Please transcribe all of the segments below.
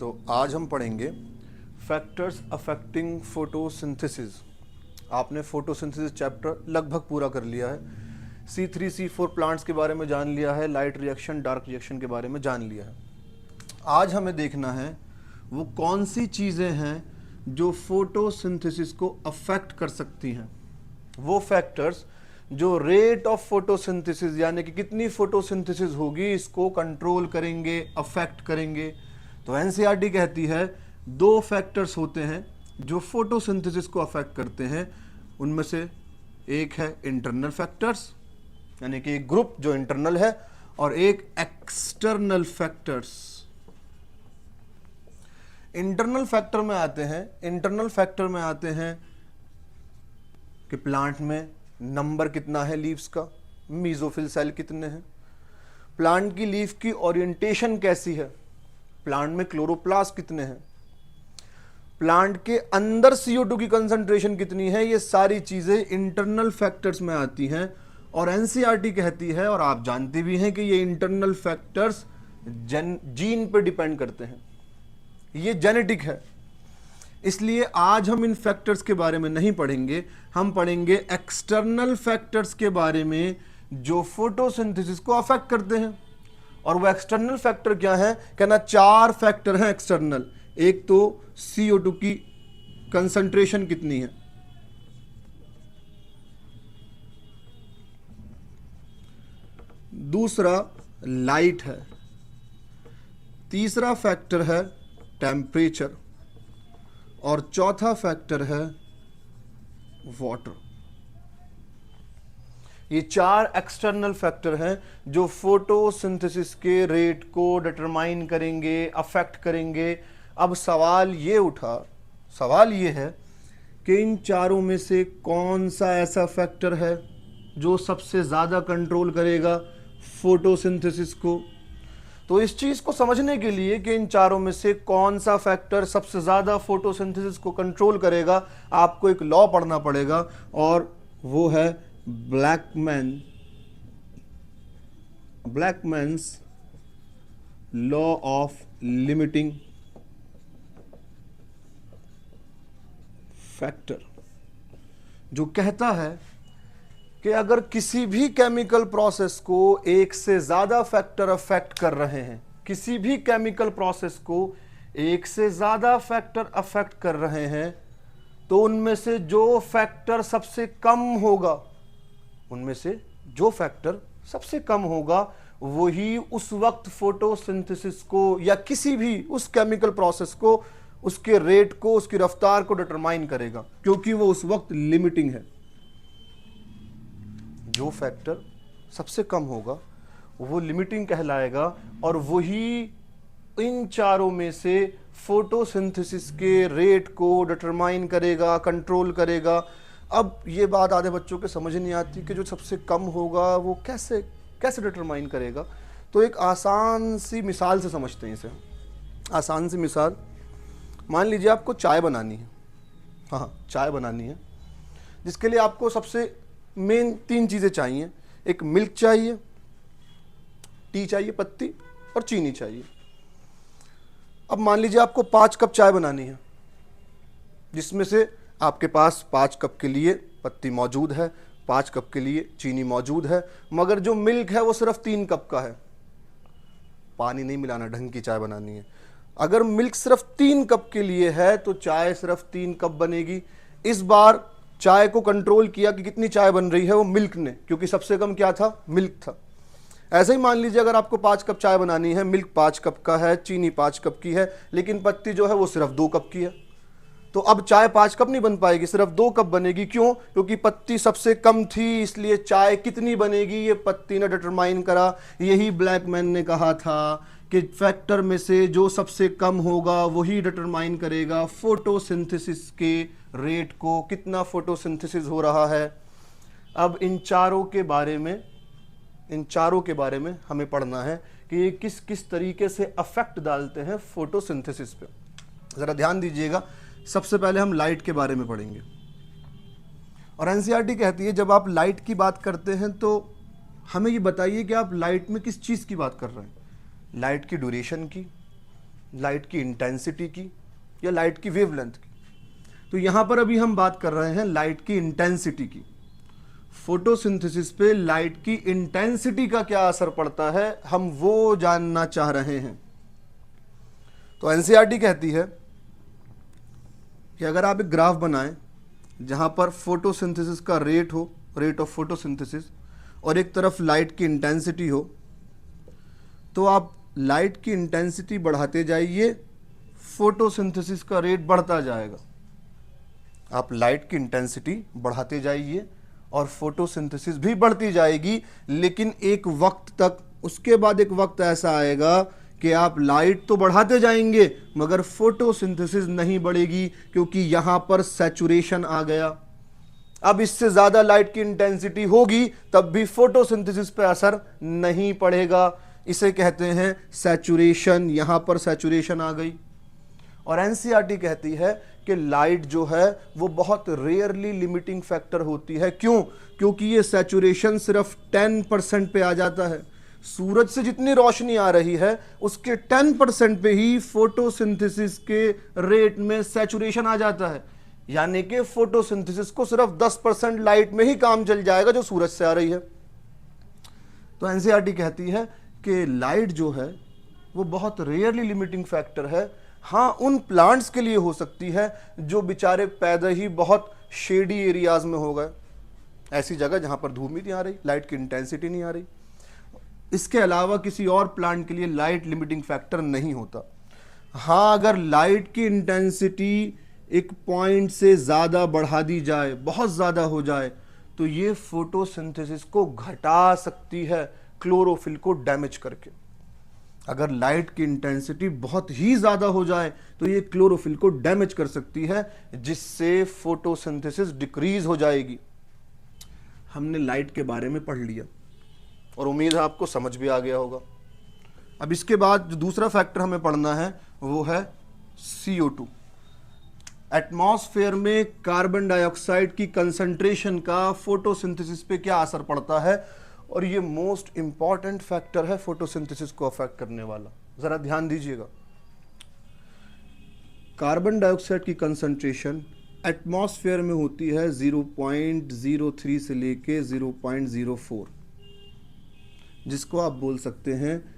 तो आज हम पढ़ेंगे फैक्टर्स अफेक्टिंग फोटोसिंथेसिस। आपने फोटोसिंथेसिस चैप्टर लगभग पूरा कर लिया है। C3 C4 प्लांट्स के बारे में जान लिया है, लाइट रिएक्शन डार्क रिएक्शन के बारे में जान लिया है। आज हमें देखना है वो कौन सी चीज़ें हैं जो फोटोसिंथेसिस को अफेक्ट कर सकती हैं। वो फैक्टर्स जो रेट ऑफ फोटोसिंथेसिस यानी कि कितनी फोटोसिंथेसिस होगी इसको कंट्रोल करेंगे, अफेक्ट करेंगे। तो एनसीईआरटी कहती है दो फैक्टर्स होते हैं जो फोटोसिंथेसिस को अफेक्ट करते हैं। उनमें से एक है इंटरनल फैक्टर्स यानी कि एक ग्रुप जो इंटरनल है, और एक एक्सटर्नल फैक्टर्स। इंटरनल फैक्टर में आते हैं कि प्लांट में नंबर कितना है लीव्स का, मीजोफिल सेल कितने हैं, प्लांट की लीफ की ओरिएंटेशन कैसी है, प्लांट में क्लोरोप्लास्ट कितने हैं, प्लांट के अंदर CO2 की कंसंट्रेशन कितनी है। ये सारी चीजें इंटरनल फैक्टर्स में आती हैं। और एनसीईआरटी कहती है, और आप जानते भी हैं, कि ये इंटरनल फैक्टर्स जीन पे डिपेंड करते हैं, ये जेनेटिक है। इसलिए आज हम इन फैक्टर्स के बारे में नहीं पढ़ेंगे, हम पढ़ेंगे एक्सटर्नल फैक्टर्स के बारे में जो फोटोसिंथेसिस को अफेक्ट करते हैं। और वो एक्सटर्नल फैक्टर क्या है? कहना 4 फैक्टर हैं एक्सटर्नल। एक तो CO2 की कंसंट्रेशन कितनी है, दूसरा लाइट है, तीसरा फैक्टर है टेम्परेचर, और चौथा फैक्टर है वाटर। ये 4 एक्सटर्नल फैक्टर हैं जो फोटोसिंथेसिस के रेट को डिटरमाइन करेंगे, अफेक्ट करेंगे। अब सवाल ये है कि इन चारों में से कौन सा ऐसा फैक्टर है जो सबसे ज़्यादा कंट्रोल करेगा फोटोसिंथेसिस को। तो इस चीज़ को समझने के लिए कि इन चारों में से कौन सा फैक्टर सबसे ज़्यादा फोटोसिंथेसिस को कंट्रोल करेगा, आपको एक लॉ पढ़ना पड़ेगा, और वो है ब्लैकमैन्स लॉ ऑफ लिमिटिंग फैक्टर, जो कहता है कि अगर किसी भी केमिकल प्रोसेस को एक से ज्यादा फैक्टर अफेक्ट कर रहे हैं, किसी भी केमिकल प्रोसेस को एक से ज्यादा फैक्टर अफेक्ट कर रहे हैं, तो उनमें से जो फैक्टर सबसे कम होगा वही उस वक्त फोटोसिंथेसिस को या किसी भी उस केमिकल प्रोसेस को, उसके रेट को, उसकी रफ्तार को डिटरमाइन करेगा, क्योंकि वो उस वक्त लिमिटिंग है। जो फैक्टर सबसे कम होगा वो लिमिटिंग कहलाएगा, और वही इन चारों में से फोटोसिंथेसिस के रेट को डिटरमाइन करेगा, कंट्रोल करेगा। अब ये बात आधे बच्चों के समझ नहीं आती कि जो सबसे कम होगा वो कैसे डिटरमाइन करेगा। तो एक आसान सी मिसाल से समझते हैं इसे। आसान सी मिसाल, मान लीजिए आपको चाय बनानी है। चाय बनानी है, जिसके लिए आपको सबसे मेन 3 चीज़ें चाहिए। एक मिल्क चाहिए, टी चाहिए पत्ती, और चीनी चाहिए। अब मान लीजिए आपको 5 कप चाय बनानी है, जिसमें से आपके पास 5 कप के लिए पत्ती मौजूद है, 5 कप के लिए चीनी मौजूद है, मगर जो मिल्क है वो सिर्फ 3 कप का है। पानी नहीं मिलाना, ढंग की चाय बनानी है। अगर मिल्क सिर्फ 3 कप के लिए है तो चाय सिर्फ 3 कप बनेगी। इस बार चाय को कंट्रोल किया कि कितनी चाय बन रही है, वो मिल्क ने, क्योंकि सबसे कम क्या था? मिल्क था। ऐसे ही मान लीजिए अगर आपको 5 कप चाय बनानी है, मिल्क 5 कप का है, चीनी 5 कप की है, लेकिन पत्ती जो है वो सिर्फ 2 कप की है। तो अब चाय 5 कप नहीं बन पाएगी, सिर्फ 2 कप बनेगी। क्यों? क्योंकि पत्ती सबसे कम थी, इसलिए चाय कितनी बनेगी ये पत्ती ने डिटरमाइन करा। यही ब्लैकमैन ने कहा था कि फैक्टर में से जो सबसे कम होगा वही डिटरमाइन करेगा फोटोसिंथेसिस के रेट को, कितना फोटोसिंथेसिस हो रहा है। अब इन चारों के बारे में हमें पढ़ना है कि ये किस किस तरीके से अफेक्ट डालते हैं फोटोसिंथेसिस पे। ज़रा ध्यान दीजिएगा। सबसे पहले हम लाइट के बारे में पढ़ेंगे। और एनसीईआरटी कहती है जब आप लाइट की बात करते हैं तो हमें ये बताइए कि आप लाइट में किस चीज़ की बात कर रहे हैं। लाइट की ड्यूरेशन की, लाइट की इंटेंसिटी की या लाइट की वेवलेंथ की। तो यहां पर अभी हम बात कर रहे हैं लाइट की इंटेंसिटी की। फोटोसिंथेसिस पे लाइट की इंटेंसिटी का क्या असर पड़ता है, हम वो जानना चाह रहे हैं। तो एनसीईआरटी कहती है कि अगर आप एक ग्राफ बनाएं जहां पर फोटोसिंथेसिस का रेट हो, रेट ऑफ फोटोसिंथेसिस, और एक तरफ लाइट की इंटेंसिटी हो, तो आप लाइट की इंटेंसिटी बढ़ाते जाइए, फोटोसिंथेसिस का रेट बढ़ता जाएगा। आप लाइट की इंटेंसिटी बढ़ाते जाइए और फोटोसिंथेसिस भी बढ़ती जाएगी, लेकिन एक वक्त तक, उसके बाद एक वक्त ऐसा आएगा कि आप लाइट तो बढ़ाते जाएंगे मगर फोटोसिंथेसिस नहीं बढ़ेगी, क्योंकि यहां पर सैचुरेशन आ गया। अब इससे ज्यादा लाइट की इंटेंसिटी होगी तब भी फोटोसिंथेसिस पे असर नहीं पड़ेगा। इसे कहते हैं सैचुरेशन। यहां पर सैचुरेशन आ गई। और एनसीईआरटी कहती है कि लाइट जो है वो बहुत रेयरली लिमिटिंग फैक्टर होती है। क्यों? क्योंकि ये सैचुरेशन सिर्फ 10% पे आ जाता है। सूरज से जितनी रोशनी आ रही है उसके 10% पे ही फोटोसिंथेसिस के रेट में सैचुरेशन आ जाता है। यानी कि फोटोसिंथेसिस को सिर्फ 10% लाइट में ही काम चल जाएगा जो सूरज से आ रही है। तो एनसीईआरटी कहती है कि लाइट जो है वो बहुत रेयरली लिमिटिंग फैक्टर है। हाँ, उन प्लांट्स के लिए हो सकती है जो बेचारे पैदा ही बहुत शेडी एरियाज में हो गए, ऐसी जगह जहां पर धूप नहीं आ रही, लाइट की इंटेंसिटी नहीं आ रही। इसके अलावा किसी और प्लांट के लिए लाइट लिमिटिंग फैक्टर नहीं होता। हाँ, अगर लाइट की इंटेंसिटी एक पॉइंट से ज़्यादा बढ़ा दी जाए, बहुत ज़्यादा हो जाए, तो ये फोटोसिंथेसिस को घटा सकती है क्लोरोफिल को डैमेज करके। अगर लाइट की इंटेंसिटी बहुत ही ज़्यादा हो जाए तो ये क्लोरोफिल को डैमेज कर सकती है, जिससे फोटोसिंथेसिस डिक्रीज हो जाएगी। हमने लाइट के बारे में पढ़ लिया और उम्मीद है आपको समझ भी आ गया होगा। अब इसके बाद जो दूसरा फैक्टर हमें पढ़ना है वो है CO2। एटमॉस्फेयर में कार्बन डाइऑक्साइड की कंसंट्रेशन का फोटोसिंथेसिस पे क्या असर पड़ता है, और ये मोस्ट इंपॉर्टेंट फैक्टर है फोटोसिंथेसिस को अफेक्ट करने वाला। जरा ध्यान दीजिएगा। कार्बन डाइऑक्साइड की कंसंट्रेशन एटमॉस्फेयर में होती है 0.03 से लेके 0.04, जिसको आप बोल सकते हैं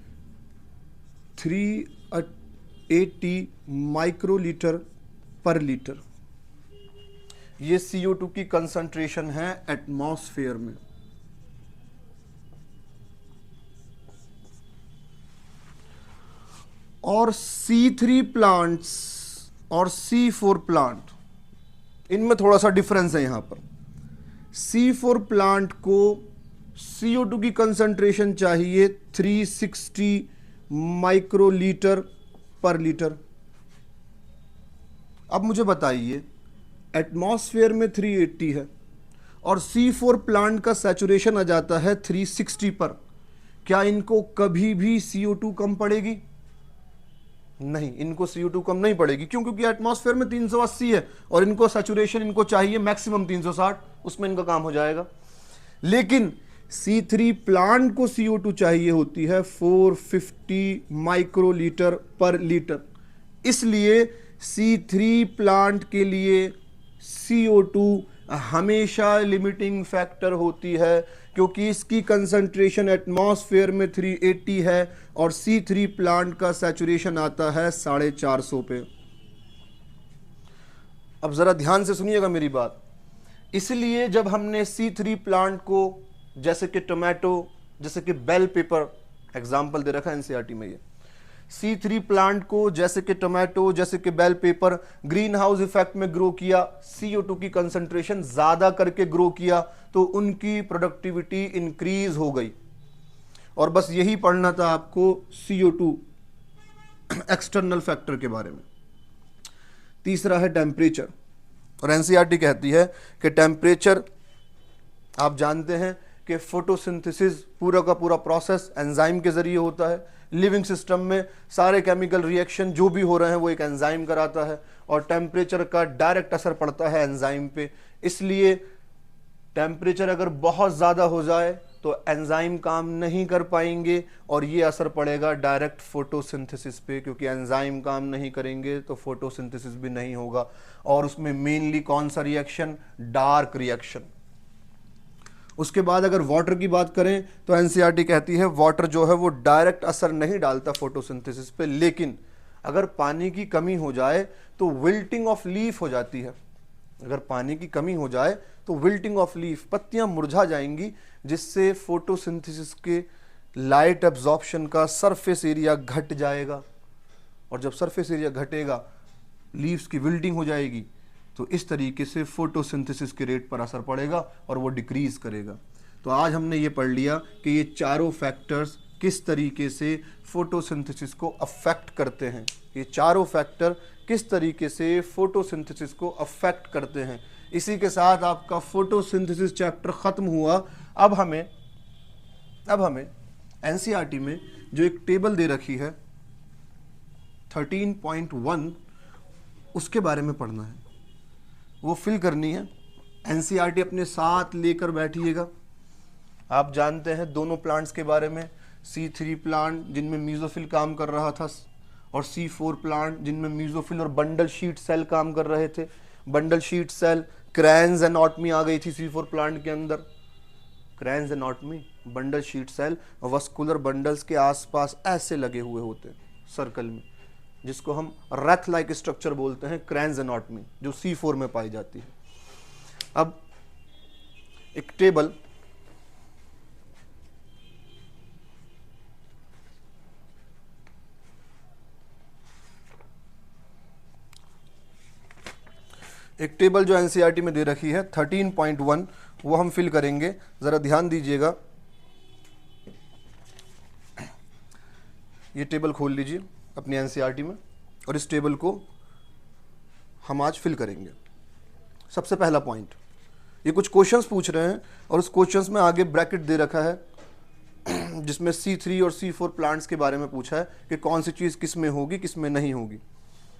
380 माइक्रोलीटर पर लीटर। ये CO2 की कंसंट्रेशन है एटमॉस्फेयर में। और C3 प्लांट्स और C4 प्लांट, इनमें थोड़ा सा डिफरेंस है। यहां पर C4 प्लांट को CO2 की कंसंट्रेशन चाहिए 360 माइक्रोलीटर पर लीटर। अब मुझे बताइए, एटमॉस्फेयर में 380 है और C4 प्लांट का सैचुरेशन आ जाता है 360 पर, क्या इनको कभी भी CO2 कम पड़ेगी? नहीं, इनको CO2 कम नहीं पड़ेगी। क्यों? क्योंकि एटमॉस्फेयर में 380 है और इनको सैचुरेशन इनको चाहिए मैक्सिमम 360, उसमें इनका काम हो जाएगा। लेकिन C3 प्लांट को CO2 चाहिए होती है 450 माइक्रोलीटर पर लीटर। इसलिए C3 प्लांट के लिए CO2 हमेशा लिमिटिंग फैक्टर होती है, क्योंकि इसकी कंसंट्रेशन एटमॉस्फेयर में 380 है और C3 प्लांट का सैचुरेशन आता है 450 पे। अब जरा ध्यान से सुनिएगा मेरी बात। इसलिए जब हमने C3 प्लांट को, जैसे कि टोमेटो, जैसे कि बेल पेपर, एग्जाम्पल दे रखा है एनसीईआरटी में, ये C3 प्लांट को जैसे कि टोमेटो, जैसे कि bell pepper greenhouse effect में ग्रो किया, CO2 की कंसंट्रेशन ज्यादा करके ग्रो किया, तो उनकी प्रोडक्टिविटी इंक्रीज हो गई। और बस यही पढ़ना था आपको CO2 एक्सटर्नल फैक्टर के बारे में। तीसरा है टेम्परेचर। और एनसीईआरटी कहती है कि टेम्परेचर, आप जानते हैं कि फोटोसिंथेसिस पूरा का पूरा प्रोसेस एंजाइम के जरिए होता है। लिविंग सिस्टम में सारे केमिकल रिएक्शन जो भी हो रहे हैं वो एक एंजाइम कराता है, और टेम्परेचर का डायरेक्ट असर पड़ता है एंजाइम पे। इसलिए टेम्परेचर अगर बहुत ज़्यादा हो जाए तो एंजाइम काम नहीं कर पाएंगे और ये असर पड़ेगा डायरेक्ट फोटोसिंथेसिस पे, क्योंकि एंजाइम काम नहीं करेंगे तो फोटोसिंथेसिस भी नहीं होगा। और उसमें मेनली कौन सा रिएक्शन? Dark reaction. उसके बाद अगर वाटर की बात करें तो एनसीईआरटी कहती है वाटर जो है वो डायरेक्ट असर नहीं डालता फोटोसिंथेसिस पे, लेकिन अगर पानी की कमी हो जाए तो विल्टिंग ऑफ लीफ हो जाती है। अगर पानी की कमी हो जाए तो विल्टिंग ऑफ लीफ, पत्तियां मुरझा जाएंगी, जिससे फोटोसिंथेसिस के लाइट एब्जॉर्प्शन का सरफेस एरिया घट जाएगा। और जब सरफेस एरिया घटेगा लीव्स की विल्टिंग हो जाएगी, तो इस तरीके से फोटोसिंथेसिस के रेट पर असर पड़ेगा और वो डिक्रीज करेगा। तो आज हमने ये पढ़ लिया कि ये चारों फैक्टर्स किस तरीके से फोटोसिंथेसिस को अफेक्ट करते हैं। ये चारों फैक्टर किस तरीके से फोटोसिंथेसिस को अफेक्ट करते हैं। इसी के साथ आपका फोटोसिंथेसिस चैप्टर खत्म हुआ। अब हमें एनसीईआरटी में जो एक टेबल दे रखी है 13.1 उसके बारे में पढ़ना है, वो फिल करनी है। एनसीईआरटी अपने साथ लेकर बैठिएगा। आप जानते हैं दोनों प्लांट्स के बारे में, C3 प्लांट जिनमें मीजोफिल काम कर रहा था और C4 प्लांट जिनमें मीजोफिल और बंडल शीट सेल काम कर रहे थे। Bundle sheath cell Kranz anatomy आ गई थी C4 प्लांट के अंदर। Kranz anatomy, bundle sheath cell vascular bundles के आसपास ऐसे लगे हुए होते हैं सर्कल में, जिसको हम रथ लाइक स्ट्रक्चर बोलते हैं, क्रैंस एनाटॉमी, जो C4 में पाई जाती है। अब एक टेबल जो एनसीईआरटी में दे रखी है 13.1, वो हम फिल करेंगे। जरा ध्यान दीजिएगा। ये टेबल खोल लीजिए अपनी एनसीईआरटी में और इस टेबल को हम आज फिल करेंगे। सबसे पहला पॉइंट, ये कुछ क्वेश्चंस पूछ रहे हैं और उस क्वेश्चंस में आगे ब्रैकेट दे रखा है जिसमें C3 और C4 प्लांट्स के बारे में पूछा है कि कौन सी चीज़ किस में होगी किस में नहीं होगी।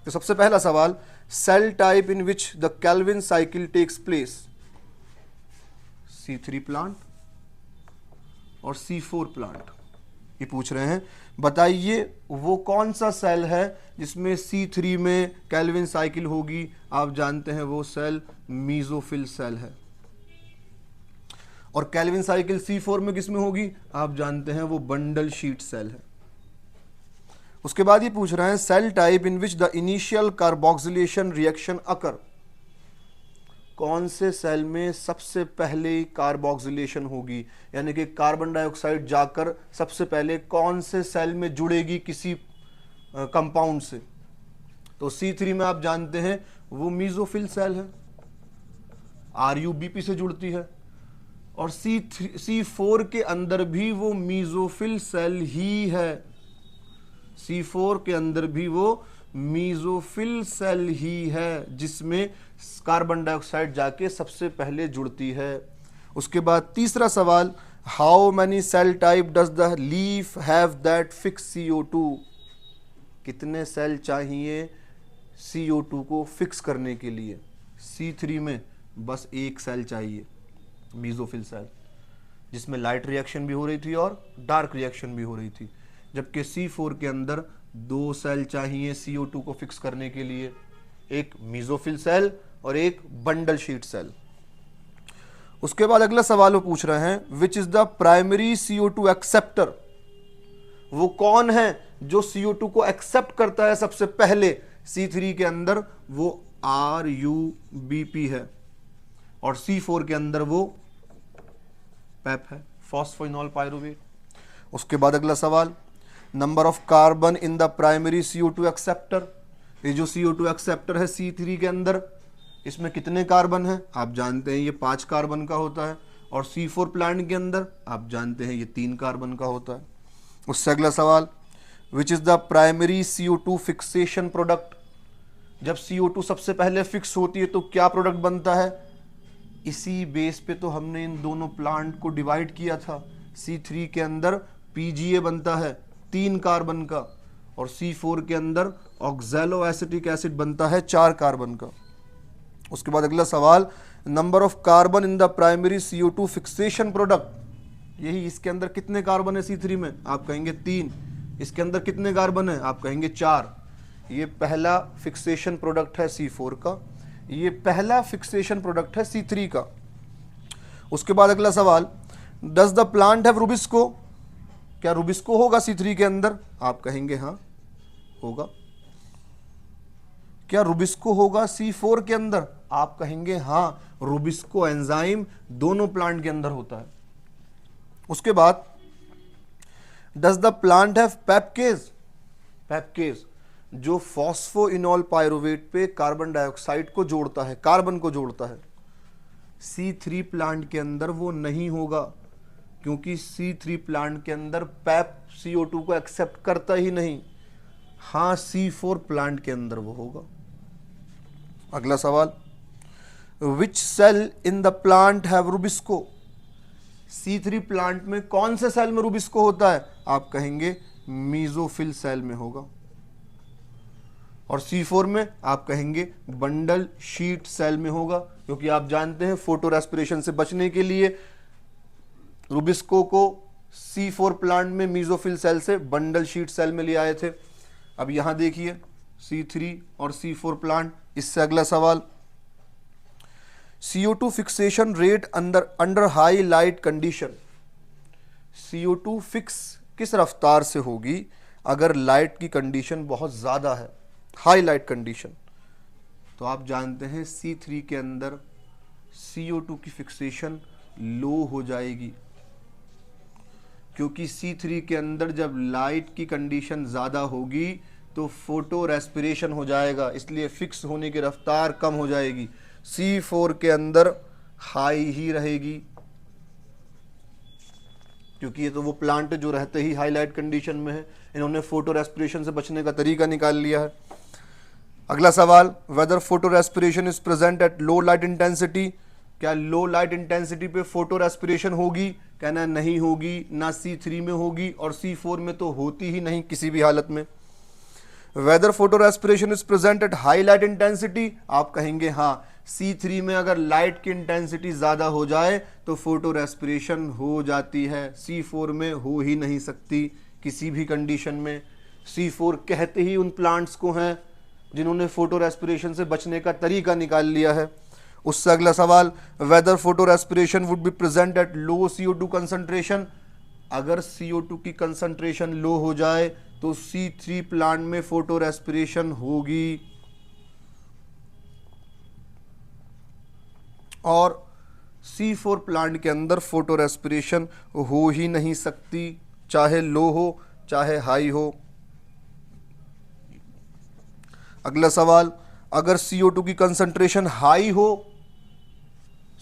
तो सबसे पहला सवाल, cell type in which the Calvin cycle takes place, C3 plant और C4 प्लांट, ये पूछ रहे हैं। बताइए वो कौन सा सेल है जिसमें C3 में कैल्विन साइकिल होगी। आप जानते हैं वो सेल मीजोफिल सेल है। और कैल्विन साइकिल C4 में किस में होगी? आप जानते हैं वो बंडल शीट सेल है। उसके बाद ये पूछ रहे हैं cell type in which the initial carboxylation reaction occur, कौन से सेल में सबसे पहले कार्बोक्सिलेशन होगी, यानी कि कार्बन डाइऑक्साइड जाकर सबसे पहले कौन से सेल में जुड़ेगी किसी कंपाउंड से। तो C3 में आप जानते हैं वो मीजोफिल सेल है, RuBP से जुड़ती है। और C4 के अंदर भी वो मीजोफिल सेल ही है, C4 के अंदर भी वो मीजोफिल सेल ही है जिसमें कार्बन डाइऑक्साइड जाके सबसे पहले जुड़ती है। उसके बाद तीसरा सवाल, how many cell type does the leaf have that fix CO2, कितने सेल चाहिए CO2 को फिक्स करने के लिए। C3 में बस एक सेल चाहिए, मीजोफिल सेल, जिसमें लाइट रिएक्शन भी हो रही थी और डार्क रिएक्शन भी हो रही थी। जबकि C4 के अंदर 2 सेल चाहिए CO2 को फिक्स करने के लिए, एक मीजोफिल सेल और एक बंडल शीट सेल। उसके बाद अगला सवाल वो पूछ रहे हैं which is the primary CO2 acceptor, वो कौन है जो CO2 को एक्सेप्ट करता है सबसे पहले C3 के अंदर, वो RuBP है और C4 के अंदर वो PEP है, फॉस्फोइनॉल पायरुवेट। उसके बाद अगला सवाल, number of carbon in the primary CO2 acceptor, ये जो CO2 एक्सेप्टर है C3 के अंदर, इसमें कितने कार्बन हैं? आप जानते हैं ये 5 कार्बन का होता है। और C4 प्लांट के अंदर आप जानते हैं ये 3 कार्बन का होता है। उससे अगला सवाल, which is the primary CO2 fixation product, जब CO2 सबसे पहले फिक्स होती है तो क्या प्रोडक्ट बनता है? इसी बेस पे तो हमने इन दोनों प्लांट को डिवाइड किया था। C3 के अंदर PGA बनता है 3 कार्बन का और C4 के अंदर ऑक्सैलो एसिटिक एसिड बनता है 4 कार्बन का। उसके बाद अगला सवाल, number of carbon in the primary CO2 fixation product, यही, इसके अंदर कितने कार्बन है C3 में, आप कहेंगे 3। इसके अंदर कितने कार्बन है, आप कहेंगे 4। ये पहला फिक्सेशन प्रोडक्ट है C4 का, ये पहला फिक्सेशन प्रोडक्ट है C3 का। उसके बाद अगला सवाल, does the plant have Rubisco, क्या रुबिस्को होगा C3 के अंदर, आप कहेंगे हाँ होगा। क्या रुबिस्को होगा C4 के अंदर, आप कहेंगे हाँ, रुबिस्को एंजाइम दोनों प्लांट के अंदर होता है। उसके बाद डज द प्लांट हैव पेपकेज, पेपकेज जो फॉस्फोइनोल पायरुवेट पे कार्बन डाइऑक्साइड को जोड़ता है, कार्बन को जोड़ता है। C3 प्लांट के अंदर वो नहीं होगा, क्योंकि C3 प्लांट के अंदर पेप CO2 को एक्सेप्ट करता ही नहीं। हाँ, C4 प्लांट के अंदर वो होगा। अगला सवाल, which cell in the plant have rubisco, C3 plant में कौन से सेल में रुबिस्को होता है, आप कहेंगे मीजोफिल सेल में होगा। और C4 में आप कहेंगे बंडल शीट सेल में होगा, क्योंकि आप जानते हैं फोटो रेस्पिरेशन से बचने के लिए रुबिस्को को C4 प्लांट में मीजोफिल सेल से बंडल शीट सेल में ले आए थे। अब यहां देखिए C3 और C4 प्लांट। इससे अगला सवाल, CO2 fixation rate under high light condition, CO2 fix किस रफ्तार से होगी अगर लाइट की कंडीशन बहुत ज्यादा है, हाई लाइट कंडीशन। तो आप जानते हैं C3 के अंदर CO2 की फिक्सेशन लो हो जाएगी, क्योंकि C3 के अंदर जब लाइट की कंडीशन ज़्यादा होगी तो फोटो रेस्पिरेशन हो जाएगा, इसलिए फिक्स होने की रफ्तार कम हो जाएगी। C4 के अंदर हाई ही रहेगी, क्योंकि ये तो वो प्लांट जो रहते ही हाई लाइट कंडीशन में है। इन्होंने फोटो रेस्पिरेशन से बचने का तरीका निकाल लिया है। अगला सवाल, whether photorespiration is present at low light intensity, क्या लो लाइट इंटेंसिटी पे फोटो रेस्पिरेशन होगी, कहना नहीं होगी, ना C3 में होगी और C4 में तो होती ही नहीं किसी भी हालत में। Whether photorespiration is present at high light intensity, आप कहेंगे हाँ, C3 में अगर लाइट की इंटेंसिटी ज्यादा हो जाए तो फोटो रेस्पिरेशन हो जाती है, C4 में हो ही नहीं सकती किसी भी कंडीशन में। C4 कहते ही उन प्लांट्स को हैं जिन्होंने फोटो रेस्पिरेशन से बचने का तरीका निकाल लिया है। उससे अगला सवाल, whether photorespiration would be present at low CO2 concentration, अगर CO2 की कंसंट्रेशन लो हो जाए तो C3 प्लांट में फोटो रेस्पिरेशन होगी, और C4 प्लांट के अंदर फोटो रेस्पिरेशन हो ही नहीं सकती, चाहे लो हो चाहे हाई हो। अगला सवाल, अगर CO2 की कंसंट्रेशन हाई हो,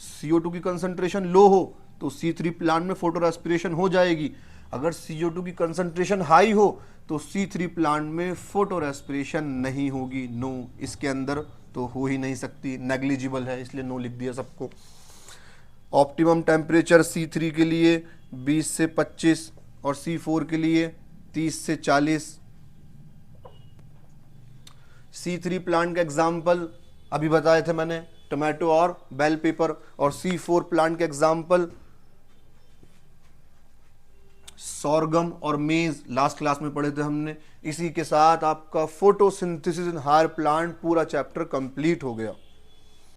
CO2 की कंसंट्रेशन लो हो तो C3 प्लांट में फोटो रेस्पिरेशन हो जाएगी। अगर CO2 की कंसंट्रेशन हाई हो तो C3 प्लांट में फोटो रेस्पिरेशन नहीं होगी। नो, इसके अंदर तो हो ही नहीं सकती, नेग्लिजिबल है, इसलिए नो लिख दिया सबको। ऑप्टिमम टेम्परेचर C3 के लिए 20 से 25 और C4 के लिए 30 से 40। C3 प्लांट का एग्जाम्पल अभी बताए थे मैंने, टोमेटो और बेल पेपर, और C4 प्लांट के एग्जाम्पल सोरगम और मेज, लास्ट क्लास में पढ़े थे हमने। इसी के साथ आपका फोटोसिंथेसिस इन हायर प्लांट पूरा चैप्टर कंप्लीट हो गया।